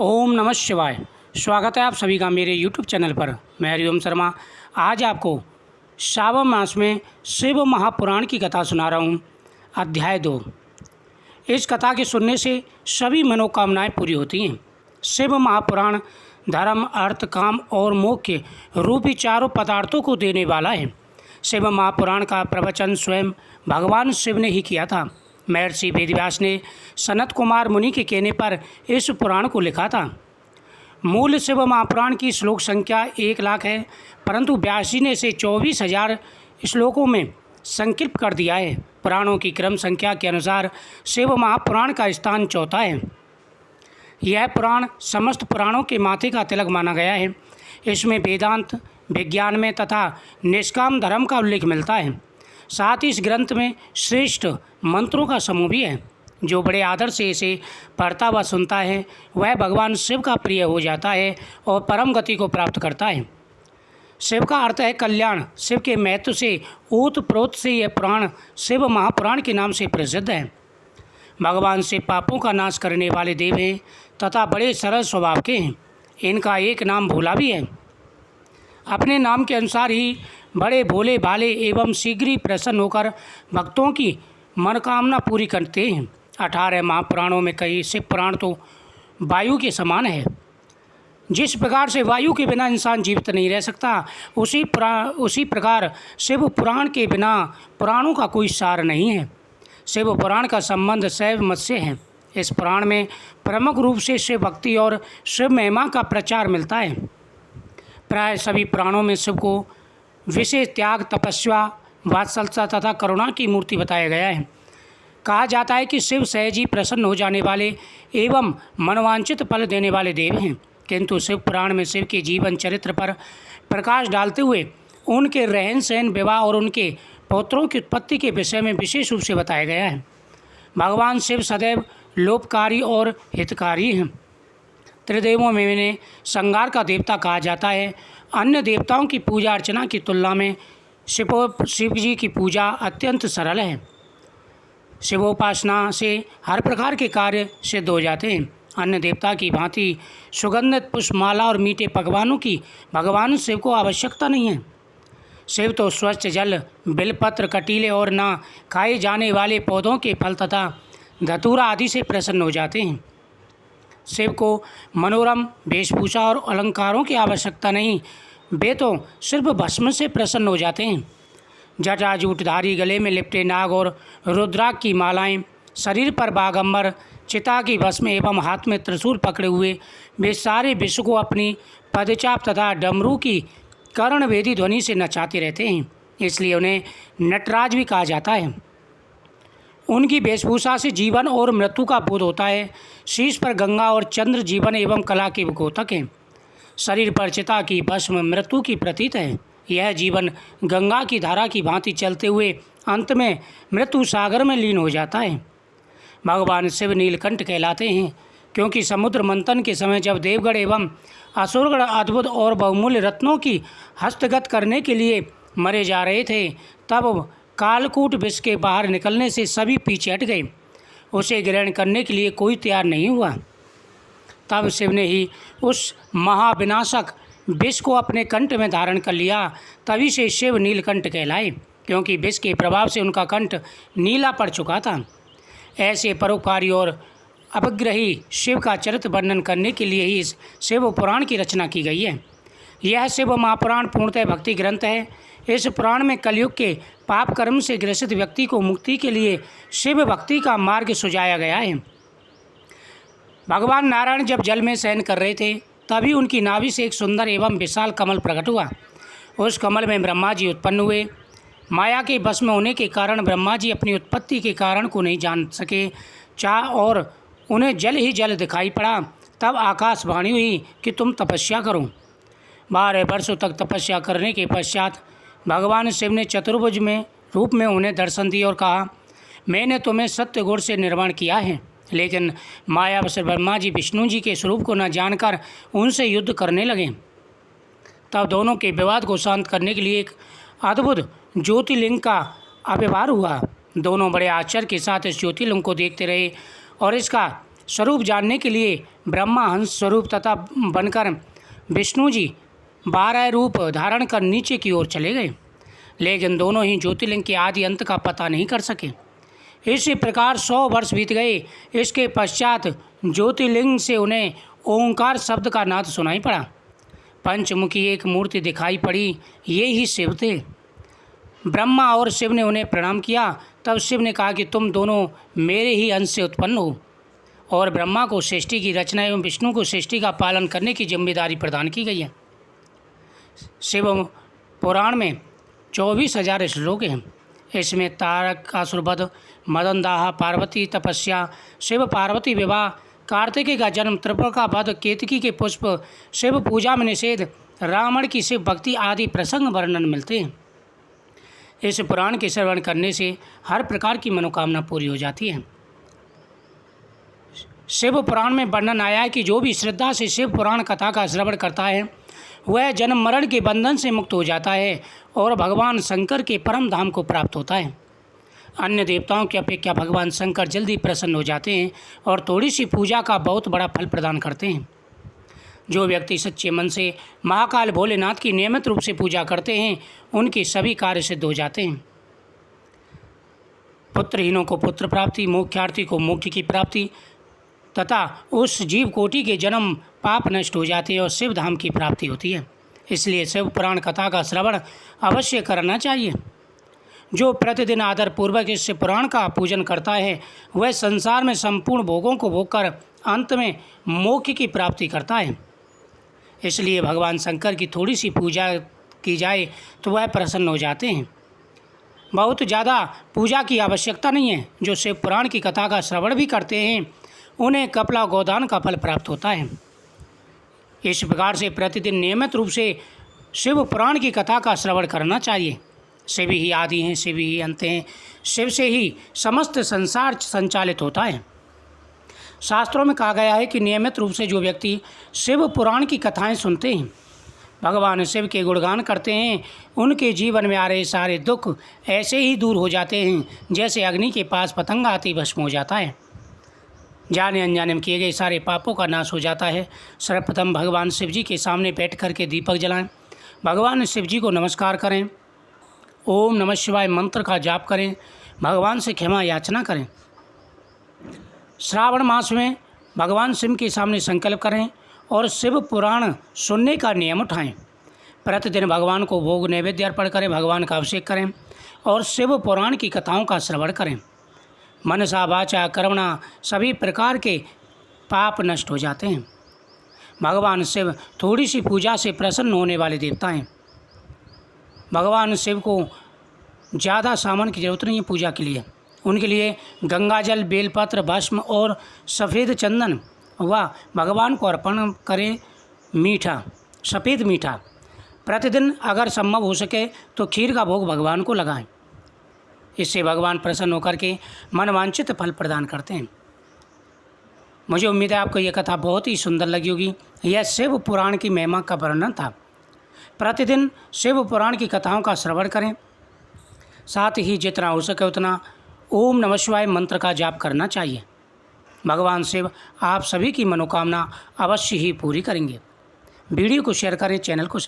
ओम नमः शिवाय। स्वागत है आप सभी का मेरे YouTube चैनल पर। मैं हरिओम शर्मा आज आपको श्रावण मास में शिव महापुराण की कथा सुना रहा हूँ। अध्याय 2। इस कथा के सुनने से सभी मनोकामनाएं पूरी होती हैं। शिव महापुराण धर्म, अर्थ, काम और मोक्ष रूपी चारों पदार्थों को देने वाला है। शिव महापुराण का प्रवचन स्वयं भगवान शिव ने ही किया था। महर्षि वेदव्यास ने सनत कुमार मुनि के कहने पर इस पुराण को लिखा था। मूल शिव महापुराण की श्लोक संख्या 1,00,000 है, परंतु व्यास जी ने इसे 24,000 श्लोकों में संकलित कर दिया है। पुराणों की क्रम संख्या के अनुसार शिव महापुराण का स्थान चौथा है। यह पुराण समस्त पुराणों के माथे का तिलक माना गया है। इसमें वेदांत, विज्ञान में तथा निष्काम धर्म का उल्लेख मिलता है। साथ ही इस ग्रंथ में श्रेष्ठ मंत्रों का समूह भी है। जो बड़े आदर से इसे पढ़ता व सुनता है वह भगवान शिव का प्रिय हो जाता है और परम गति को प्राप्त करता है। शिव का अर्थ है कल्याण। शिव के महत्व से ओतप्रोत से यह पुराण शिव महापुराण के नाम से प्रसिद्ध है। भगवान शिव पापों का नाश करने वाले देव हैं तथा बड़े सरल स्वभाव के हैं। इनका एक नाम भोला भी है। अपने नाम के अनुसार ही बड़े भोले भाले एवं शीघ्र ही प्रसन्न होकर भक्तों की मनोकामना पूरी करते हैं। 18 महापुराणों में कई शिव पुराण तो वायु के समान है। जिस प्रकार से वायु के बिना इंसान जीवित नहीं रह सकता, उसी प्रकार शिव पुराण के बिना पुराणों का कोई सार नहीं है। शिव पुराण का संबंध शैव मत से है। इस पुराण में प्रमुख रूप से शिव भक्ति और शिव महिमा का प्रचार मिलता है। प्राय सभी पुराणों में शिव को विशेष त्याग, तपस्या, वात्सल्यता तथा करुणा की मूर्ति बताया गया है। कहा जाता है कि शिव सहज ही प्रसन्न हो जाने वाले एवं मनोवांछित फल देने वाले देव हैं। किंतु शिव पुराण में शिव के जीवन चरित्र पर प्रकाश डालते हुए उनके रहन सहन, विवाह और उनके पौत्रों की उत्पत्ति के विषय में विशेष रूप से बताया गया है। भगवान शिव सदैव लोपकारी और हितकारी हैं। त्रिदेवों में इन्हें संहार का देवता कहा जाता है। अन्य देवताओं की पूजा अर्चना की तुलना में शिव जी की पूजा अत्यंत सरल है। शिवोपासना से हर प्रकार के कार्य सिद्ध हो जाते हैं। अन्य देवता की भांति सुगंधित पुष्पमाला और मीठे पकवानों की भगवान शिव को आवश्यकता नहीं है। शिव तो स्वच्छ जल, बिलपत्र, कटीले और ना खाए जाने वाले पौधों के फल तथा धतूरा आदि से प्रसन्न हो जाते हैं। शिव को मनोरम वेशभूषा और अलंकारों की आवश्यकता नहीं, वे तो सिर्फ भस्म से प्रसन्न हो जाते हैं। जटाजूटधारी, गले में लिपटे नाग और रुद्राक्ष की मालाएं, शरीर पर बागंबर, चिता की भस्म एवं हाथ में त्रिशूल पकड़े हुए वे सारे विश्व को अपनी पदचाप तथा डमरू की कर्णवेदी ध्वनि से नचाते रहते हैं। इसलिए उन्हें नटराज भी कहा जाता है। उनकी वेशभूषा से जीवन और मृत्यु का बोध होता है। शीश पर गंगा और चंद्र जीवन एवं कला के द्योतक हैं। शरीर पर चिता की भस्म मृत्यु की प्रतीत है। यह जीवन गंगा की धारा की भांति चलते हुए अंत में मृत्यु सागर में लीन हो जाता है। भगवान शिव नीलकंठ कहलाते हैं, क्योंकि समुद्र मंथन के समय जब देवगण एवं असुरगण अद्भुत और बहुमूल्य रत्नों की हस्तगत करने के लिए मरे जा रहे थे, तब कालकूट विष के बाहर निकलने से सभी पीछे हट गए। उसे ग्रहण करने के लिए कोई तैयार नहीं हुआ। तब शिव ने ही उस महाविनाशक विष को अपने कंठ में धारण कर लिया। तभी से शिव नीलकंठ कहलाए, क्योंकि विष के प्रभाव से उनका कंठ नीला पड़ चुका था। ऐसे परोपकारी और अपग्रही शिव का चरित्र वर्णन करने के लिए ही इस शिव पुराण की रचना की गई है। यह शिव महापुराण पूर्णतः भक्ति ग्रंथ है। इस पुराण में कलयुग के पाप कर्म से ग्रसित व्यक्ति को मुक्ति के लिए शिव भक्ति का मार्ग सुझाया गया है। भगवान नारायण जब जल में शयन कर रहे थे, तभी उनकी नाभि से एक सुंदर एवं विशाल कमल प्रकट हुआ। उस कमल में ब्रह्मा जी उत्पन्न हुए। माया के बस में होने के कारण ब्रह्मा जी अपनी उत्पत्ति के कारण को नहीं जान सके और उन्हें जल ही जल दिखाई पड़ा। तब आकाशवाणी हुई कि तुम तपस्या करो। 12 वर्षों तक तपस्या करने के पश्चात भगवान शिव ने चतुर्भुज में रूप में उन्हें दर्शन दिया और कहा, मैंने तुम्हें सत्य गुण से निर्माण किया है। लेकिन मायावश ब्रह्मा जी विष्णु जी के स्वरूप को न जानकर उनसे युद्ध करने लगे। तब दोनों के विवाद को शांत करने के लिए एक अद्भुत ज्योतिर्लिंग का आविर्भाव हुआ। दोनों बड़े आश्चर्य के साथ इस ज्योतिर्लिंग को देखते रहे और इसका स्वरूप जानने के लिए ब्रह्मा हंस स्वरूप तथा बनकर विष्णु जी 12 रूप धारण कर नीचे की ओर चले गए, लेकिन दोनों ही ज्योतिर्लिंग के आदि अंत का पता नहीं कर सके। इसी प्रकार 100 वर्ष बीत गए। इसके पश्चात ज्योतिर्लिंग से उन्हें ओंकार शब्द का नाद सुनाई पड़ा। पंचमुखी एक मूर्ति दिखाई पड़ी, ये ही शिव थे। ब्रह्मा और शिव ने उन्हें प्रणाम किया। तब शिव ने कहा कि तुम दोनों मेरे ही अंश से उत्पन्न हो, और ब्रह्मा को सृष्टि की रचना एवं विष्णु को सृष्टि का पालन करने की जिम्मेदारी प्रदान की गई है। शिव पुराण में 24,000 श्लोक हैं। इसमें तारकासुरवध, मदनदाह, पार्वती तपस्या, शिव पार्वती विवाह, कार्तिकेय का जन्म, त्रिपुरा वध, केतकी के पुष्प, शिव पूजा में निषेध, रावण की शिव भक्ति आदि प्रसंग वर्णन मिलते हैं। इस पुराण के श्रवण करने से हर प्रकार की मनोकामना पूरी हो जाती है। शिव पुराण में वर्णन आया है कि जो भी श्रद्धा से शिव पुराण कथा का श्रवण करता है वह जन्म मरण के बंधन से मुक्त हो जाता है और भगवान शंकर के परम धाम को प्राप्त होता है। अन्य देवताओं की अपेक्षा भगवान शंकर जल्दी प्रसन्न हो जाते हैं और थोड़ी सी पूजा का बहुत बड़ा फल प्रदान करते हैं। जो व्यक्ति सच्चे मन से महाकाल भोलेनाथ की नियमित रूप से पूजा करते हैं उनके सभी कार्य सिद्ध हो जाते हैं। पुत्रहीनों को पुत्र प्राप्ति, मोक्षार्थी को मोक्ष की प्राप्ति तथा उस जीव कोटि के जन्म पाप नष्ट हो जाते हैं और शिव धाम की प्राप्ति होती है। इसलिए शिव पुराण कथा का श्रवण अवश्य करना चाहिए। जो प्रतिदिन आदर पूर्वक इस पुराण का पूजन करता है वह संसार में संपूर्ण भोगों को भोगकर अंत में मोक्ष की प्राप्ति करता है। इसलिए भगवान शंकर की थोड़ी सी पूजा की जाए तो वह प्रसन्न हो जाते हैं। बहुत ज़्यादा पूजा की आवश्यकता नहीं है। जो शिव पुराण की कथा का श्रवण भी करते हैं उन्हें कपला गोदान का फल प्राप्त होता है। इस प्रकार से प्रतिदिन नियमित रूप से शिव पुराण की कथा का श्रवण करना चाहिए। शिव ही आदि हैं, शिव ही अंत हैं, शिव से ही समस्त संसार संचालित होता है। शास्त्रों में कहा गया है कि नियमित रूप से जो व्यक्ति शिव पुराण की कथाएं सुनते हैं, भगवान शिव के गुणगान करते हैं, उनके जीवन में आ रहे सारे दुख ऐसे ही दूर हो जाते हैं जैसे अग्नि के पास पतंग आती भस्म हो जाता है। जाने अनजाने में किए गए सारे पापों का नाश हो जाता है। सर्वप्रथम भगवान शिव जी के सामने बैठ करके दीपक जलाएं, भगवान शिव जी को नमस्कार करें, ओम नमः शिवाय मंत्र का जाप करें, भगवान से क्षमा याचना करें। श्रावण मास में भगवान शिव के सामने संकल्प करें और शिव पुराण सुनने का नियम उठाएं। प्रतिदिन भगवान को भोग नैवेद्य अर्पण करें, भगवान का अभिषेक करें और शिव पुराण की कथाओं का श्रवण करें। मनसा वाचा कर्मणा सभी प्रकार के पाप नष्ट हो जाते हैं। भगवान शिव थोड़ी सी पूजा से प्रसन्न होने वाले देवता हैं। भगवान शिव को ज़्यादा सामान की ज़रूरत नहीं है पूजा के लिए। उनके लिए गंगाजल, बेलपत्र, भस्म और सफ़ेद चंदन व भगवान को अर्पण करें। मीठा, सफ़ेद मीठा प्रतिदिन अगर संभव हो सके तो खीर का भोग भगवान को लगाएं। इससे भगवान प्रसन्न होकर के मनवांछित फल प्रदान करते हैं। मुझे उम्मीद है आपको यह कथा बहुत ही सुंदर लगी होगी। यह शिव पुराण की महिमा का वर्णन था। प्रतिदिन शिव पुराण की कथाओं का श्रवण करें, साथ ही जितना हो सके उतना ओम नमः शिवाय मंत्र का जाप करना चाहिए। भगवान शिव आप सभी की मनोकामना अवश्य ही पूरी करेंगे। वीडियो को शेयर करें, चैनल को